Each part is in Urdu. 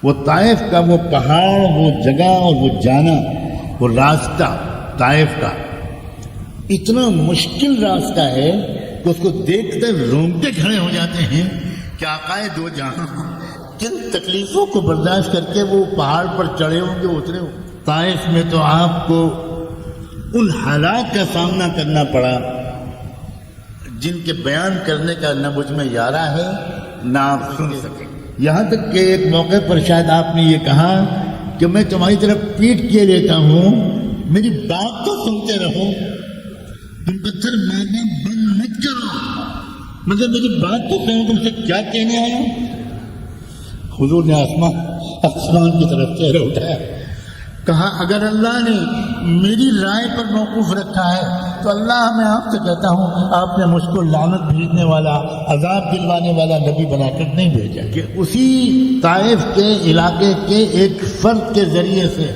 وہ طائف کا وہ پہاڑ، وہ جگہ اور وہ جانا، وہ راستہ طائف کا اتنا مشکل راستہ ہے کہ اس کو دیکھتے رونگٹے کھڑے ہو جاتے ہیں کہ آقا دو جہاں کن تکلیفوں کو برداشت کر کے وہ پہاڑ پر چڑھے ہوں گے، اترے ہوں۔ طائف میں تو آپ کو ان حالات کا سامنا کرنا پڑا جن کے بیان کرنے کا نہ مجھ میں یارہ ہے نہ آپ سن سکیں۔ یہاں تک کہ ایک موقع پر شاید آپ نے یہ کہا کہ میں تمہاری طرف پیٹ کیے لیتا ہوں، میری بات تو سنتے رہو، تم پتھر مارنا بند مت کرو، مگر میری بات تو کہوں تم سے کیا کہنے آیا۔ حضور نے آسمان کی طرف چہرہ اٹھایا، کہا اگر اللہ نے میری رائے پر موقوف رکھا ہے تو اللہ میں آپ سے کہتا ہوں آپ نے مجھ کو لعنت بھیجنے والا، عذاب دلوانے والا نبی بنا کر نہیں بھیجا کہ اسی طائف کے علاقے کے ایک فرد کے ذریعے سے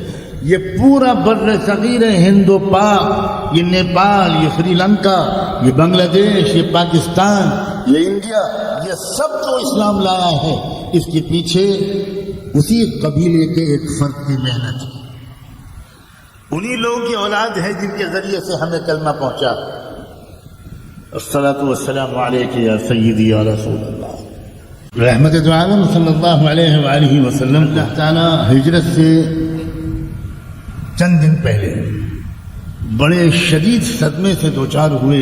یہ پورا بر صغیر ہند و پاک، یہ نیپال، یہ سری لنکا، یہ بنگلہ دیش، یہ پاکستان، یہ انڈیا، یہ سب جو اسلام لایا ہے اس کے پیچھے اسی قبیلے کے ایک فرد کی محنت ہے، انہی لوگوں کی اولاد ہے جن کے ذریعے سے ہمیں کلمہ پہنچا۔ الصلاۃ والسلام علیک یا سیدی یا رسول اللہ۔ رحمت دو عالم صلی اللہ علیہ وآلہ وسلم اللہ تعالیٰ ہجرت سے چند دن پہلے بڑے شدید صدمے سے دوچار ہوئے۔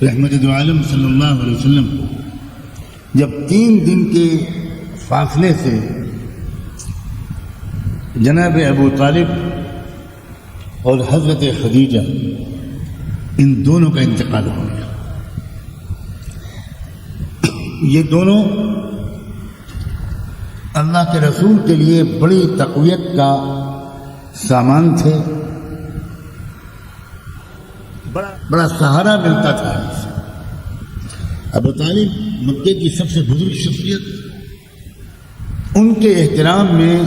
رحمت دو عالم صلی اللہ علیہ وسلم جب 3 دن کے فاصلے سے جناب ابو طالب اور حضرت خدیجہ ان دونوں کا انتقال ہو گیا۔ یہ دونوں اللہ کے رسول کے لیے بڑی تقویت کا سامان تھے، بڑا سہارا ملتا تھا ان سے۔ ابو طالب مکے کی سب سے بزرگ شخصیت، ان کے احترام میں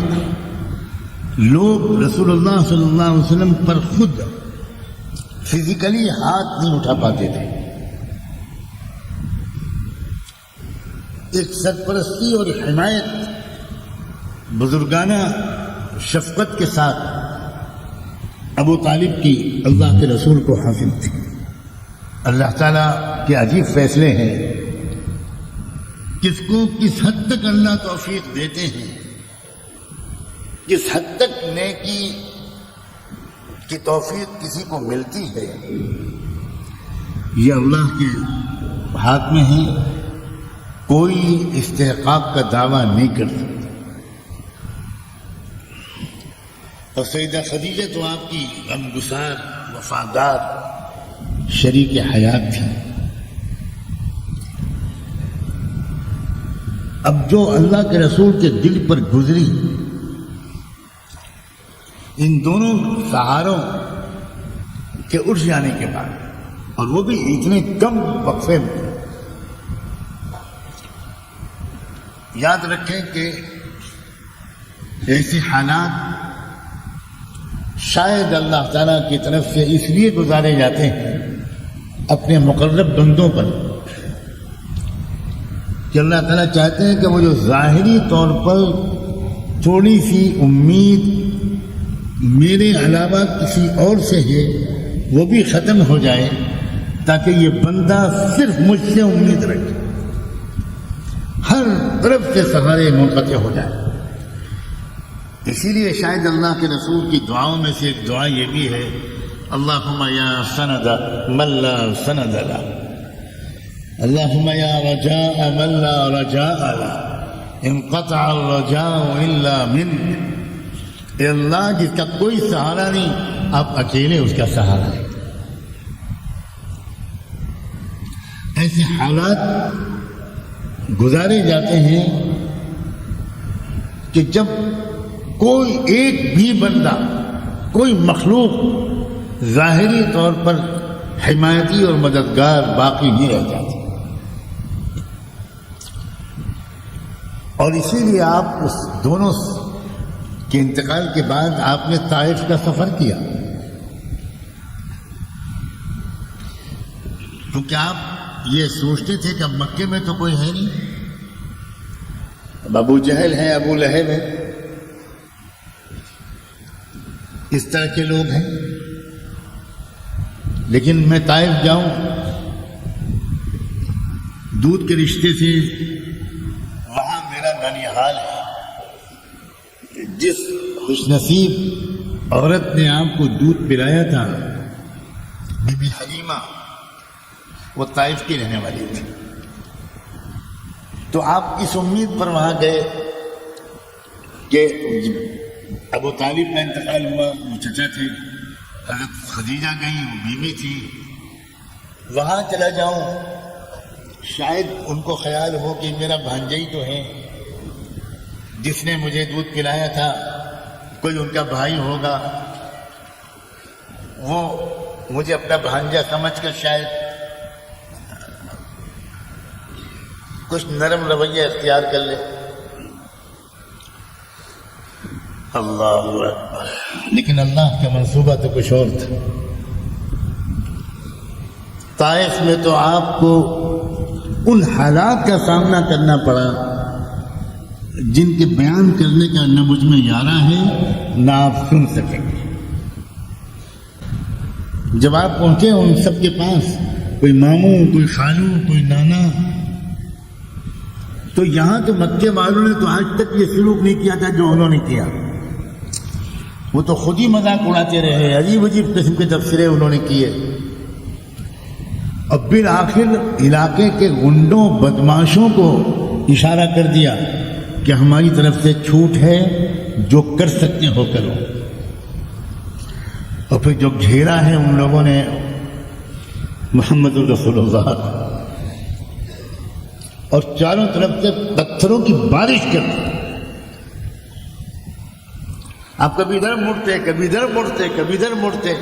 لوگ رسول اللہ صلی اللہ علیہ وسلم پر خود فزیکلی ہاتھ نہیں اٹھا پاتے تھے۔ ایک سرپرستی اور حمایت بزرگانہ شفقت کے ساتھ ابو طالب کی اللہ کے رسول کو حاصل تھی۔ اللہ تعالیٰ کے عجیب فیصلے ہیں، کس کو کس حد تک اللہ توفیق دیتے ہیں، کس حد تک نیکی کی توفیق کسی کو ملتی ہے، یہ اللہ کے ہاتھ میں ہے، کوئی استحقاق کا دعویٰ نہیں کر سکتا۔ اور سیدہ خدیجہ تو آپ کی غمگسار، وفادار شریک حیات تھی۔ اب جو اللہ کے رسول کے دل پر گزری، ان دونوں سہاروں کے اٹھ جانے کے بعد، اور وہ بھی اتنے کم وقفے میں، یاد رکھیں کہ ایسے حالات شاید اللہ تعالیٰ کی طرف سے اس لیے گزارے جاتے ہیں اپنے مقرب بندوں پر کہ اللہ تعالیٰ چاہتے ہیں کہ وہ جو ظاہری طور پر تھوڑی سی امید میرے علاوہ کسی اور سے ہے وہ بھی ختم ہو جائے، تاکہ یہ بندہ صرف مجھ سے امید رکھے، ہر طرف سے سہارے منقطع ہو جائے۔ اسی لیے شاید اللہ کے رسول کی دعاؤں میں سے ایک دعا یہ بھی ہے، اللہم یا سند من لا سند له، اللہم یا رجاء من لا رجاء له، انقطع الرجاء الا منک، اے اللہ جس کا کوئی سہارا نہیں، آپ اکیلے اس کا سہارا ہے۔ ایسے حالات گزارے جاتے ہیں کہ جب کوئی ایک بھی بندہ، کوئی مخلوق ظاہری طور پر حمایتی اور مددگار باقی نہیں رہ جاتی، اور اسی لیے آپ اس دونوں کے انتقال کے بعد آپ نے طائف کا سفر کیا، کیونکہ آپ یہ سوچتے تھے کہ اب مکے میں تو کوئی ہے نہیں، اب ابو جہل ہے، ابو لہب ہے، اس طرح کے لوگ ہیں. لیکن میں طائف جاؤں، دودھ کے رشتے سے وہاں میرا ننیحال ہے. جس خوش نصیب عورت نے آپ کو دودھ پلایا تھا، بی بی حلیمہ، وہ طائف کی رہنے والی تھی. تو آپ اس امید پر وہاں گئے کہ ابو طالب کا انتقال ہوا، وہ چچا تھے، حضرت خدیجہ گئیں، وہ بیوی تھی، وہاں چلا جاؤں، شاید ان کو خیال ہو کہ میرا بھانجا ہی تو ہے جس نے مجھے دودھ پلایا تھا، کوئی ان کا بھائی ہوگا، وہ مجھے اپنا بھانجا سمجھ کر شاید کچھ نرم رویہ اختیار کر لے. اللہ اکبر. لیکن اللہ کا منصوبہ تو کچھ اور تھا. طائف میں تو آپ کو ان حالات کا سامنا کرنا پڑا جن کے بیان کرنے کا نہ مجھ میں یارہ ہے نہ آپ سن سکیں گے. جب آپ پہنچے ان سب کے پاس، کوئی ماموں، کوئی خالو، کوئی نانا، تو یہاں تو مکے والوں نے تو آج تک یہ سلوک نہیں کیا تھا جو انہوں نے کیا. وہ تو خود ہی مذاق اڑاتے رہے، عجیب عجیب قسم کے تبصرے انہوں نے کیے. اب بالآخر علاقے کے گنڈوں بدماشوں کو اشارہ کر دیا کہ ہماری طرف سے چھوٹ ہے، جو کر سکتے ہو کرو. اور پھر جو گھیرا ہے ان لوگوں نے محمد رسول اللہ، اور چاروں طرف سے پتھروں کی بارش کر دی. آپ کبھی ادھر مڑتے، کبھی ادھر مڑتے، کبھی ادھر مڑتے،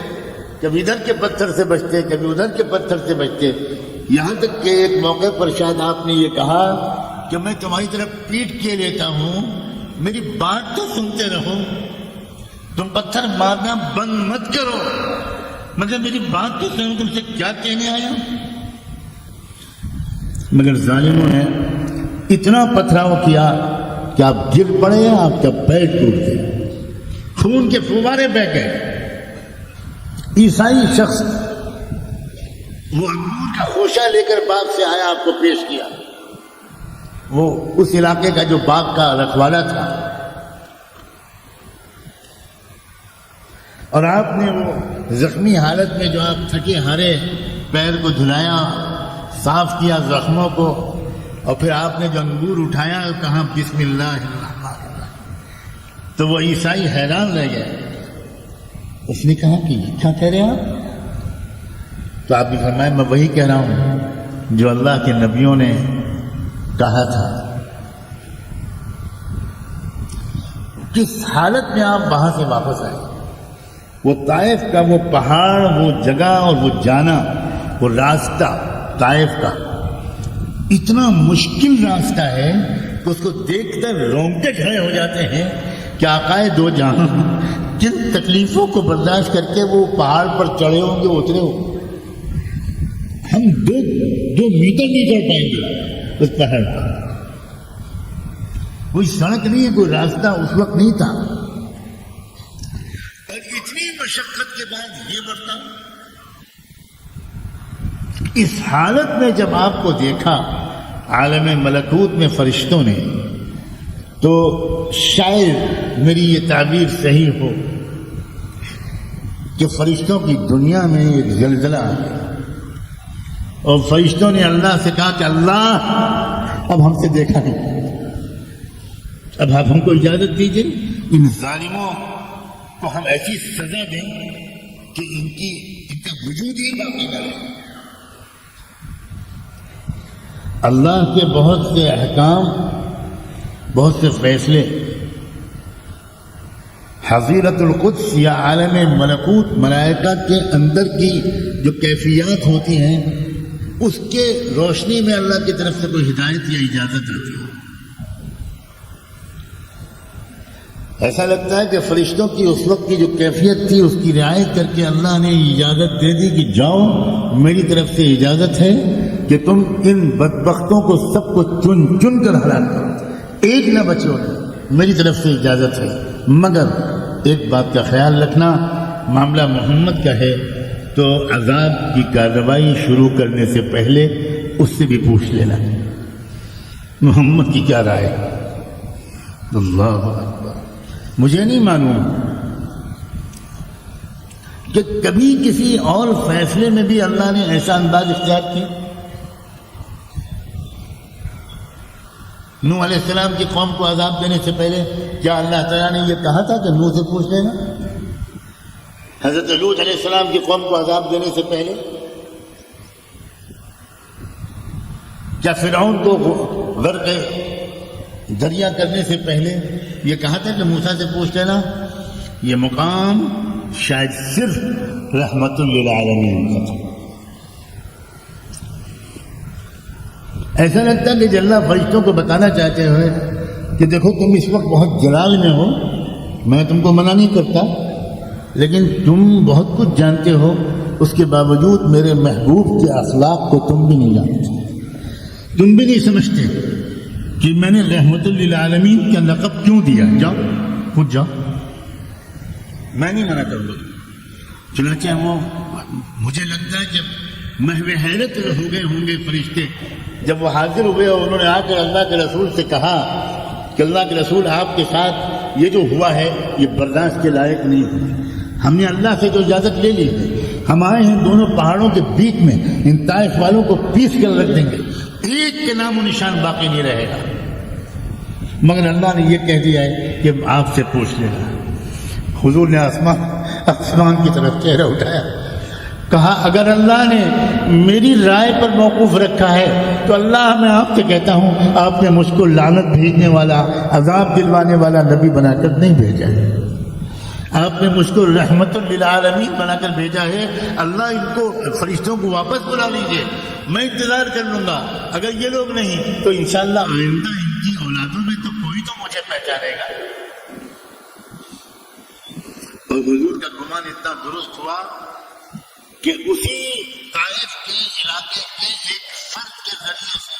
کبھی ادھر کے پتھر سے بچتے، کبھی ادھر کے پتھر سے بچتے، یہاں تک کہ ایک موقع پر شاید آپ نے یہ کہا کہ میں تمہاری طرف پیٹ کیے لیتا ہوں، میری بات تو سنتے رہو، تم پتھر مارنا بند مت کرو، مگر میری بات تو سنو، تم سے کیا کہنے آیا. مگر ظالموں نے اتنا پتھراؤ کیا کہ آپ گر پڑے، آپ کا پیر ٹوٹ گیا، خون کے فوارے بہہ گئے. عیسائی شخص وہ انگور کا خوشہ لے کر باغ سے آیا، آپ کو پیش کیا. وہ اس علاقے کا جو باغ کا رکھوالا تھا، اور آپ نے وہ زخمی حالت میں جو آپ تھکے ہارے پیر کو دھلایا، صاف کیا زخموں کو، اور پھر آپ نے جو انگور اٹھایا کہا بسم اللہ الرحمن الرحیم. تو وہ عیسائی حیران رہ گئے. اس نے کہا کہ یہ کیا کہہ رہے ہیں آپ؟ تو آپ نے فرمایا میں وہی کہہ رہا ہوں جو اللہ کے نبیوں نے کہا تھا. کس حالت میں آپ وہاں سے واپس آئے؟ وہ طائف کا وہ پہاڑ، وہ جگہ اور وہ جانا، وہ راستہ طائف کا اتنا مشکل راستہ ہے کہ اس کو دیکھ کر رونگٹے کھڑے ہو جاتے ہیں کہ آقائے دو جہاں جن تکلیفوں کو برداشت کر کے وہ پہاڑ پر چڑھے ہوں گے، اترے ہوں، ہم دو میٹر نہیں چڑھ پائیں گے اس پہاڑ پر. کوئی سڑک نہیں ہے، کوئی راستہ اس وقت نہیں تھا، اور اتنی مشقت کے بعد یہ برتاؤ. اس حالت میں جب آپ کو دیکھا عالم ملکوت میں فرشتوں نے، تو شاید میری یہ تعبیر صحیح ہو کہ فرشتوں کی دنیا میں ایک زلزلہ آ گیا، اور فرشتوں نے اللہ سے کہا کہ اللہ اب ہم سے دیکھا نہیں، اب آپ ہم کو اجازت دیجیے، ان ظالموں کو ہم ایسی سزا دیں کہ ان کا وجود ہی باقی نہ رہے. اللہ کے بہت سے احکام، بہت سے فیصلے حضیرت القدس یا عالم ملکوت، ملائکہ کے اندر کی جو کیفیات ہوتی ہیں، اس کے روشنی میں اللہ کی طرف سے کوئی ہدایت یا اجازت آتی ہے. ایسا لگتا ہے کہ فرشتوں کی اس وقت کی جو کیفیت تھی اس کی رعایت کر کے اللہ نے اجازت دے دی کہ جاؤ، میری طرف سے اجازت ہے کہ تم ان بدبختوں کو سب کو چن چن کر ہلاک کرو. ایک نہ بچو، میری طرف سے اجازت ہے، مگر ایک بات کا خیال رکھنا، معاملہ محمد کا ہے تو عذاب کی کارروائی شروع کرنے سے پہلے اس سے بھی پوچھ لینا محمد کی کیا رائے ہے۔ اللہ اکبر۔ مجھے نہیں معلوم کہ کبھی کسی اور فیصلے میں بھی اللہ نے ایسا انداز اختیار کیا۔ نوح علیہ السلام کی قوم کو عذاب دینے سے پہلے کیا اللہ تعالیٰ نے یہ کہا تھا کہ نوح سے پوچھ لینا؟ حضرت لوط علیہ السلام کی قوم کو عذاب دینے سے پہلے کیا فرعون کو غرق دریا کرنے سے پہلے یہ کہا تھا کہ موسیٰ سے پوچھ لینا؟ یہ مقام شاید صرف رحمت للعالمین کا تھا۔ ایسا لگتا ہے کہ اللہ فرشتوں کو بتانا چاہتے ہوئے کہ دیکھو تم اس وقت بہت جلال میں ہو، میں تم کو منع نہیں کرتا، لیکن تم بہت کچھ جانتے ہو، اس کے باوجود میرے محبوب کے اخلاق کو تم بھی نہیں جانتے، تم بھی نہیں سمجھتے کہ میں نے رحمت للعالمین کا لقب کیوں دیا۔ جاؤ خود جاؤ، میں نہیں منع کروں گا۔ چنانچہ وہ مجھے لگتا ہے کہ محو حیرت ہو گئے ہوں گے فرشتے جب وہ حاضر ہوئے اور انہوں نے آ کر اللہ کے رسول سے کہا کہ اللہ کے رسول آپ کے ساتھ یہ جو ہوا ہے یہ برداشت کے لائق نہیں ہے، ہم نے اللہ سے جو اجازت لے لی ہے، ہم آئے ہیں دونوں پہاڑوں کے بیچ میں، ان طائف والوں کو پیس کر رکھ دیں گے، ایک کے نام و نشان باقی نہیں رہے گا، مگر اللہ نے یہ کہہ دیا ہے کہ آپ سے پوچھ لینا۔ حضور نے آسمان کی طرف چہرہ اٹھایا، کہا اگر اللہ نے میری رائے پر موقوف رکھا ہے تو اللہ میں آپ سے کہتا ہوں آپ نے مجھ کو لعنت بھیجنے والا، عذاب دلوانے والا نبی بنا کر نہیں بھیجا ہے، آپ نے مجھ کو رحمت للعالمین بنا کر بھیجا ہے۔ اللہ ان کو فرشتوں کو واپس بلا لیجیے، میں انتظار کر لوں گا، اگر یہ لوگ نہیں تو انشاءاللہ آئندہ ان کی اولادوں میں تو کوئی تو مجھے پہچانے گا۔ اور حضور کا گمان اتنا درست ہوا کہ اسی طائف کے علاقے کے ایک فرد کے ذریعے سے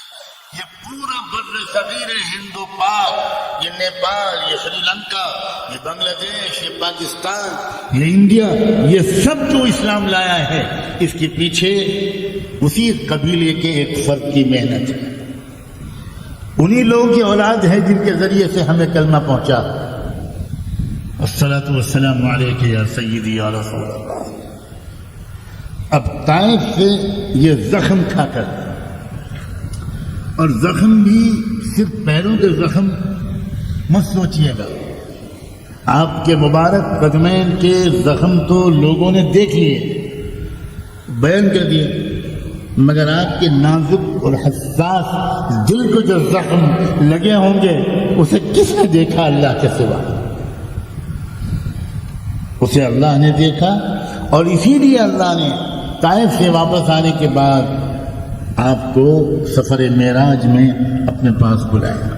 یہ پورا بر صغیر ہند و پاک، یہ نیپال، یہ سری لنکا، یہ بنگلہ دیش، یہ پاکستان، یہ انڈیا، یہ سب جو اسلام لایا ہے اس کے پیچھے اسی قبیلے کے ایک فرد کی محنت ہے، انہی لوگوں کی اولاد ہے جن کے ذریعے سے ہمیں کلمہ پہنچا۔ الصلاۃ والسلام علیک یا سیدی یا رسول اللہ۔ اب طائف سے یہ زخم کھا کر، اور زخم بھی صرف پیروں کے زخم مت سوچیے گا، آپ کے مبارک قدمین کے زخم تو لوگوں نے دیکھ لیے، بیان کر دیے، مگر آپ کے نازک اور حساس دل کو جو زخم لگے ہوں گے اسے کس نے دیکھا اللہ کے سوا؟ اسے اللہ نے دیکھا، اور اسی لیے اللہ نے طائف سے واپس آنے کے بعد آپ کو سفر معراج میں اپنے پاس بلایا۔